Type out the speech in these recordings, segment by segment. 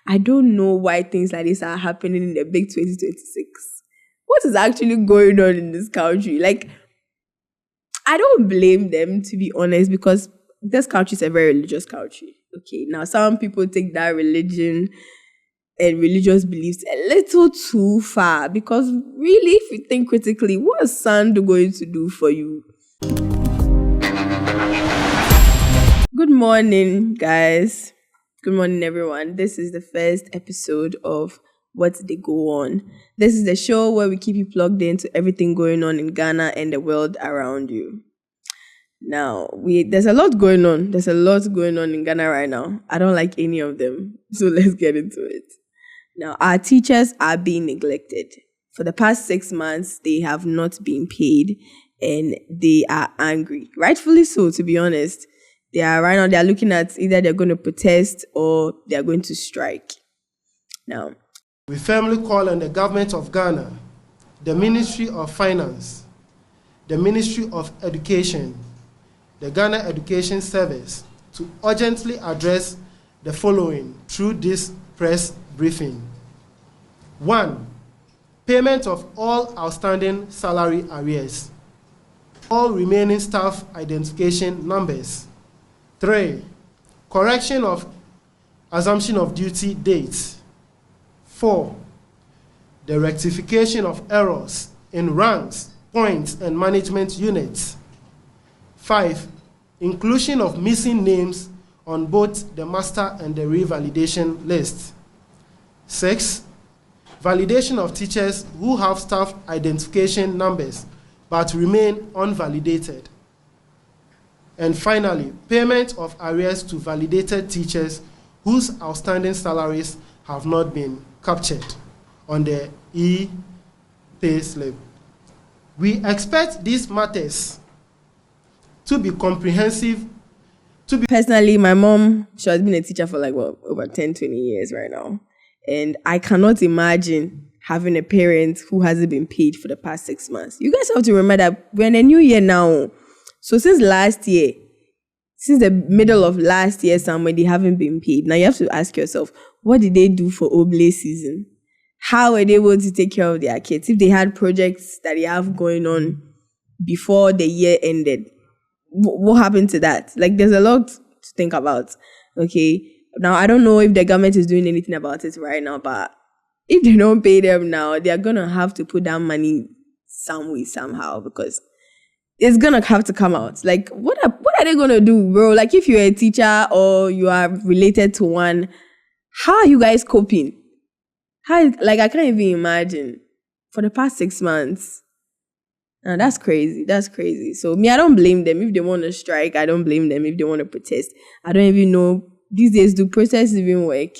I don't know why things like this are happening in the big 2026. What is actually going on in this country? Like, I don't blame them, to be honest, because this country is a very religious country. Okay, now some people take that religion and religious beliefs a little too far, because really, if you think critically, what is sand going to do for you? Good morning, guys. Good morning, everyone. This is the first episode of What They Go On. This is the show where we keep you plugged into everything going on in Ghana and the world around you. Now, there's a lot going on. There's a lot going on in Ghana right now. I don't like any of them. So let's get into it. Now, our teachers are being neglected. For the past 6 months, they have not been paid and they are angry. Rightfully so, to be honest. They're looking at either they're going to protest or they're going to strike. Now, we firmly call on the government of Ghana, the Ministry of Finance, the Ministry of Education, the Ghana Education Service to urgently address the following through this press briefing. 1. Payment of all outstanding salary arrears. All remaining staff identification numbers. 3. Correction of assumption of duty dates. 4. The rectification of errors in ranks, points, and management units. 5. Inclusion of missing names on both the master and the revalidation list. 6. Validation of teachers who have staff identification numbers but remain unvalidated. And finally, payment of arrears to validated teachers whose outstanding salaries have not been captured on the e-pay slip. We expect these matters to be comprehensive. Personally, my mom, she has been a teacher for over 10, 20 years right now. And I cannot imagine having a parent who hasn't been paid for the past 6 months. You guys have to remember that we're in a new year now. So since the middle of last year, somewhere they haven't been paid. Now you have to ask yourself, what did they do for Oblé season? How were they able to take care of their kids? If they had projects that they have going on before the year ended, what happened to that? Like, there's a lot to think about. Okay. Now, I don't know if the government is doing anything about it right now, but if they don't pay them now, they're going to have to put that money some way, somehow, because it's going to have to come out. Like, what are they going to do, bro? Like, if you're a teacher or you are related to one, how are you guys coping? I can't even imagine. For the past 6 months. Now, that's crazy. That's crazy. So, I don't blame them. If they want to strike, I don't blame them. If they want to protest, I don't even know. These days, do protests even work?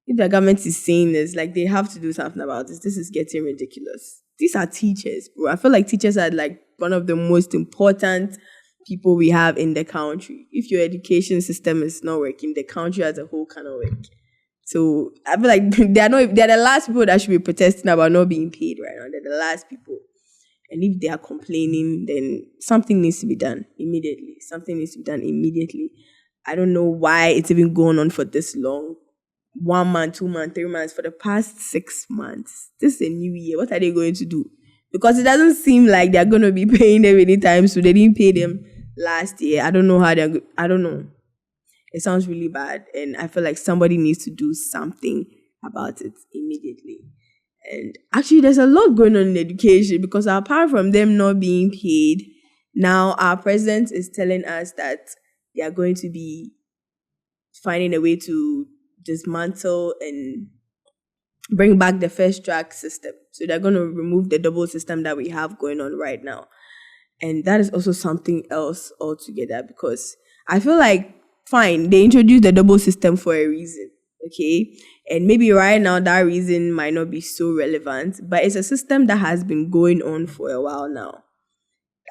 If the government is saying this, like, they have to do something about this. This is getting ridiculous. These are teachers, bro. I feel like teachers are one of the most important people we have in the country. If your education system is not working, the country as a whole cannot work. So I feel like they're the last people that should be protesting about not being paid right now. They're the last people. And if they are complaining, then something needs to be done immediately. Something needs to be done immediately. I don't know why it's even going on for this long. 1 month, 2 months, 3 months, for the past 6 months. This is a new year. What are they going to do? Because it doesn't seem like they're going to be paying them anytime soon. They didn't pay them last year. I don't know how I don't know. It sounds really bad. And I feel like somebody needs to do something about it immediately. And actually, there's a lot going on in education, because apart from them not being paid, now our president is telling us that they are going to be finding a way to dismantle and bring back the first track system. So they're going to remove the double system that we have going on right now. And that is also something else altogether, because I feel like, fine, they introduced the double system for a reason, okay? And maybe right now that reason might not be so relevant, but it's a system that has been going on for a while now.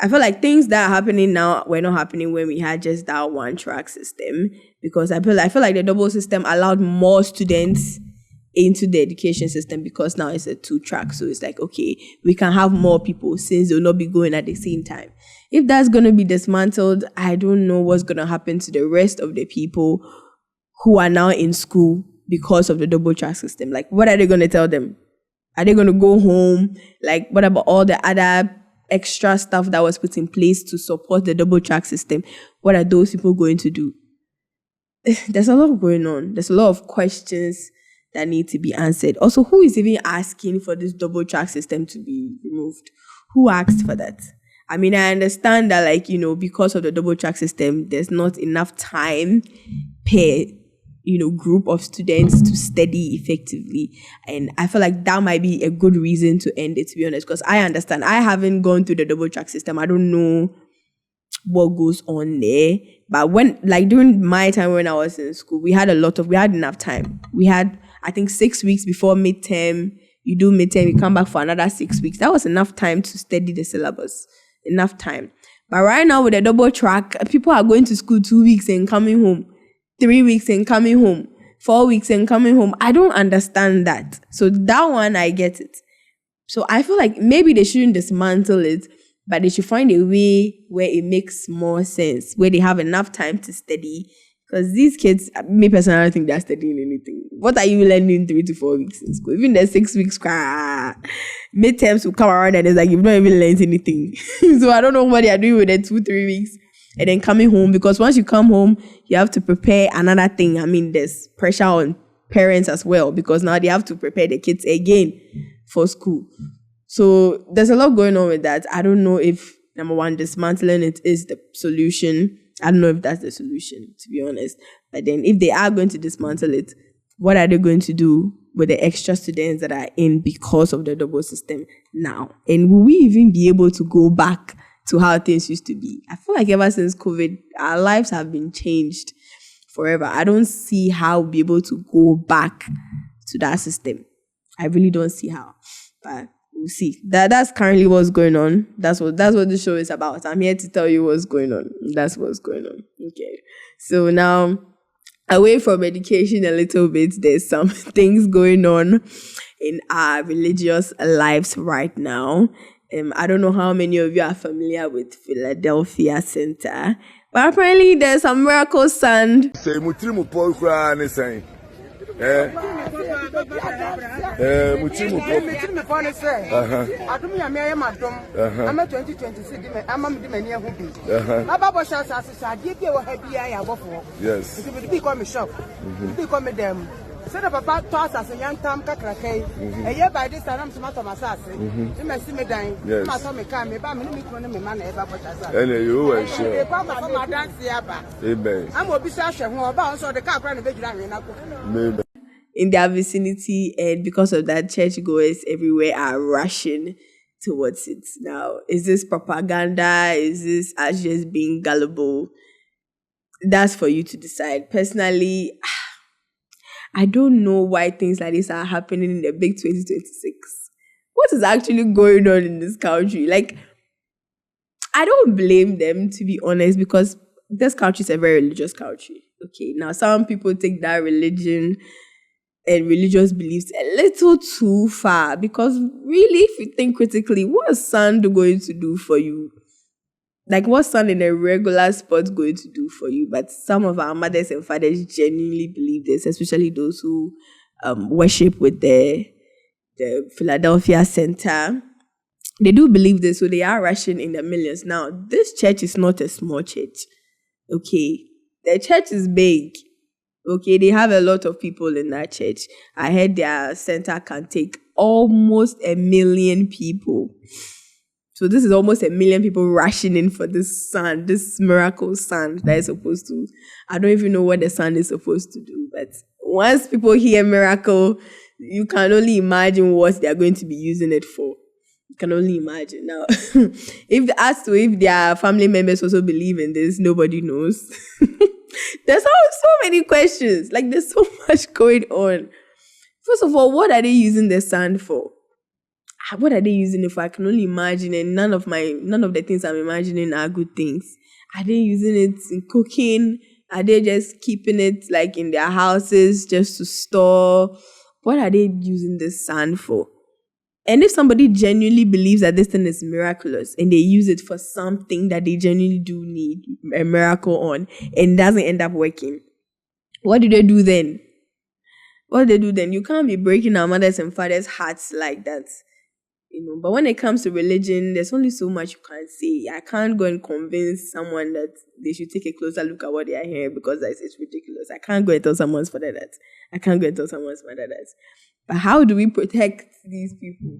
I feel like things that are happening now were not happening when we had just that one track system, because I feel like the double system allowed more students into the education system, because now it's a 2-track. So it's like, okay, we can have more people since they'll not be going at the same time. If that's going to be dismantled, I don't know what's going to happen to the rest of the people who are now in school because of the double track system. Like, what are they going to tell them? Are they going to go home? Like, what about all the other extra stuff that was put in place to support the double track system? What are those people going to do? There's a lot going on. There's a lot of questions that need to be answered. Also, who is even asking for this double track system to be removed? Who asked for that? I mean, I understand that, like, you know, because of the double track system, there's not enough time per, you know, group of students to study effectively. And I feel like that might be a good reason to end it, to be honest, because I understand. I haven't gone through the double track system. I don't know what goes on there. But when, like, during my time when I was in school, we had enough time. We had, I think, 6 weeks before midterm. You do midterm, you come back for another 6 weeks. That was enough time to study the syllabus. Enough time. But right now with the double track, people are going to school 2 weeks and coming home, 3 weeks and coming home, 4 weeks and coming home. I don't understand that. So that one, I get it. So I feel like maybe they shouldn't dismantle it, but they should find a way where it makes more sense, where they have enough time to study. Because these kids, me personally, I don't think they're studying anything. What are you learning 3 to 4 weeks in school? Even the 6 weeks, midterms will come around and it's like you've not even learned anything. So I don't know what they are doing with the 2-3 weeks and then coming home. Because once you come home, you have to prepare another thing. I mean, there's pressure on parents as well because now they have to prepare the kids again for school. So there's a lot going on with that. I don't know if, number one, dismantling it is the solution. I don't know if that's the solution, to be honest. But then if they are going to dismantle it, what are they going to do with the extra students that are in because of the double system now? And will we even be able to go back to how things used to be? I feel like ever since COVID, our lives have been changed forever. I don't see how we'll be able to go back to that system. I really don't see how. But we'll see. That's currently what's going on. That's what the show is about. I'm here to tell you what's going on. That's what's going on. Okay. So now, away from education a little bit, there's some things going on in our religious lives right now. I don't know how many of you are familiar with Philadelphia Center, but apparently there's some miracle sand. Said about toss as a young time cacracay. A year by this time, I'm smart on my sassy. You may see me dying. Yes, my son may come, me by me, me man, ever but as I. And you are sure. My dance, I'm will be such a more about so the car ran a big in their vicinity, and because of that, churchgoers everywhere are rushing towards it. Now, is this propaganda? Is this us just being gullible? That's for you to decide. Personally, I don't know why things like this are happening in the big 2026. What is actually going on in this country? Like, I don't blame them, to be honest, because this country is a very religious country. Okay, now some people take that religion and religious beliefs a little too far, because really, if you think critically, what is sand going to do for you? Like, what's sand in a regular spot going to do for you? But some of our mothers and fathers genuinely believe this, especially those who worship with the Philadelphia Center. They do believe this, so they are rushing in the millions. Now, this church is not a small church. Okay, the church is big. Okay, they have a lot of people in that church. I heard their center can take almost 1 million people. So this is almost 1 million people rushing in for this sand, this miracle sand that is supposed to, I don't even know what the sand is supposed to do. But once people hear miracle, you can only imagine what they are going to be using it for. You can only imagine. Now, if their family members also believe in this, nobody knows. There's so many questions. Like, there's so much going on. First of all, what are they using the sand for? What are they using it for? I can only imagine, and none of the things I'm imagining are good things. Are they using it in cooking? Are they just keeping it like in their houses just to store? What are they using this sand for? And if somebody genuinely believes that this thing is miraculous and they use it for something that they genuinely do need a miracle on and doesn't end up working, what do they do then? what they do then? You can't be breaking our mothers and fathers' hearts like that. But when it comes to religion, there's only so much you can say. I can't go and convince someone that they should take a closer look at what they are hearing because it's ridiculous. I can't go and tell someone's father that. I can't go and tell someone's mother that. But how do we protect these people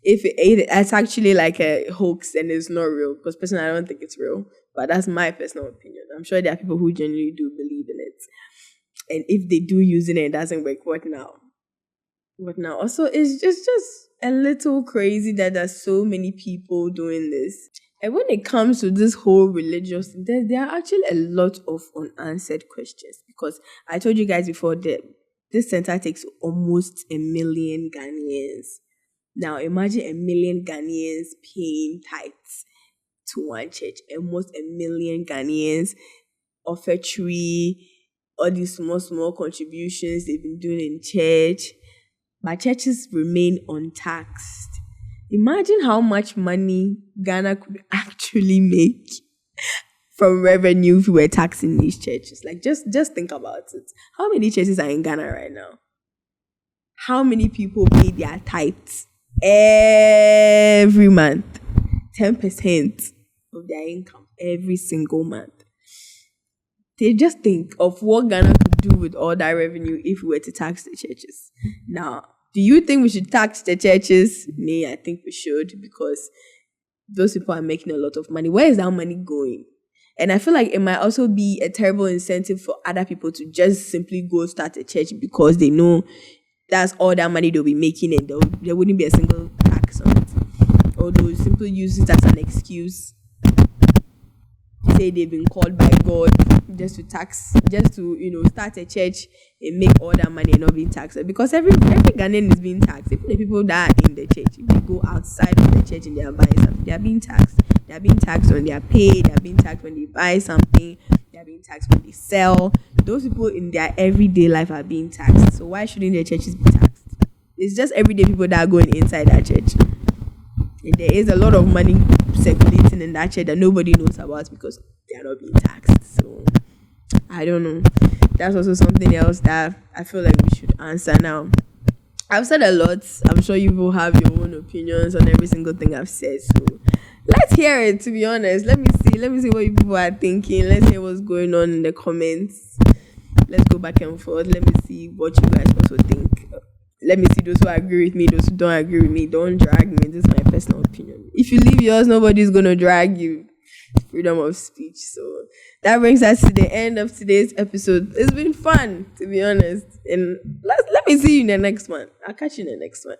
if it's actually like a hoax and it's not real? Because personally, I don't think it's real. But that's my personal opinion. I'm sure there are people who genuinely do believe in it. And if they do use it and it doesn't work, what now? What now? Also, it's just a little crazy that there's so many people doing this. And when it comes to this whole religious, there are actually a lot of unanswered questions. Because I told you guys before that this center takes almost 1 million Ghanaians. Now, imagine 1 million Ghanaians paying tithes to one church. Almost 1 million Ghanaians, offertory, all these small contributions they've been doing in church. But churches remain untaxed. Imagine how much money Ghana could actually make from revenue if we were taxing these churches. Like, just think about it. How many churches are in Ghana right now? How many people pay their tithes every month? 10% of their income every single month. They just think of what Ghana could do with all that revenue if we were to tax the churches. Now, do you think we should tax the churches? Nay, I think we should, because those people are making a lot of money. Where is that money going? And I feel like it might also be a terrible incentive for other people to just simply go start a church because they know that's all that money they'll be making and there wouldn't be a single tax on it. Or they'll simply use it as an excuse. Say they've been called by God just to start a church and make all that money and not being taxed. Because every Ghanaian is being taxed. Even the people that are in the church, if they go outside of the church and they are buying something, they are being taxed. They are being taxed when they are paid. They are being taxed when they buy something. They are being taxed when they sell. Those people in their everyday life are being taxed. So why shouldn't their churches be taxed? It's just everyday people that are going inside that church. And there is a lot of money circulating in that church that nobody knows about because they are not being taxed. So, I don't know. That's also something else that I feel like we should answer now. I've said a lot. I'm sure you will have your own opinions on every single thing I've said. So, let's hear it, to be honest. Let me see what you people are thinking. Let's hear what's going on in the comments. Let's go back and forth. Let me see what you guys also think. Let me see those who agree with me, those who don't agree with me. Don't drag me. This is my personal opinion. If you leave yours, nobody's going to drag you. Freedom of speech. So that brings us to the end of today's episode. It's been fun, to be honest. And let me see you in the next one. I'll catch you in the next one.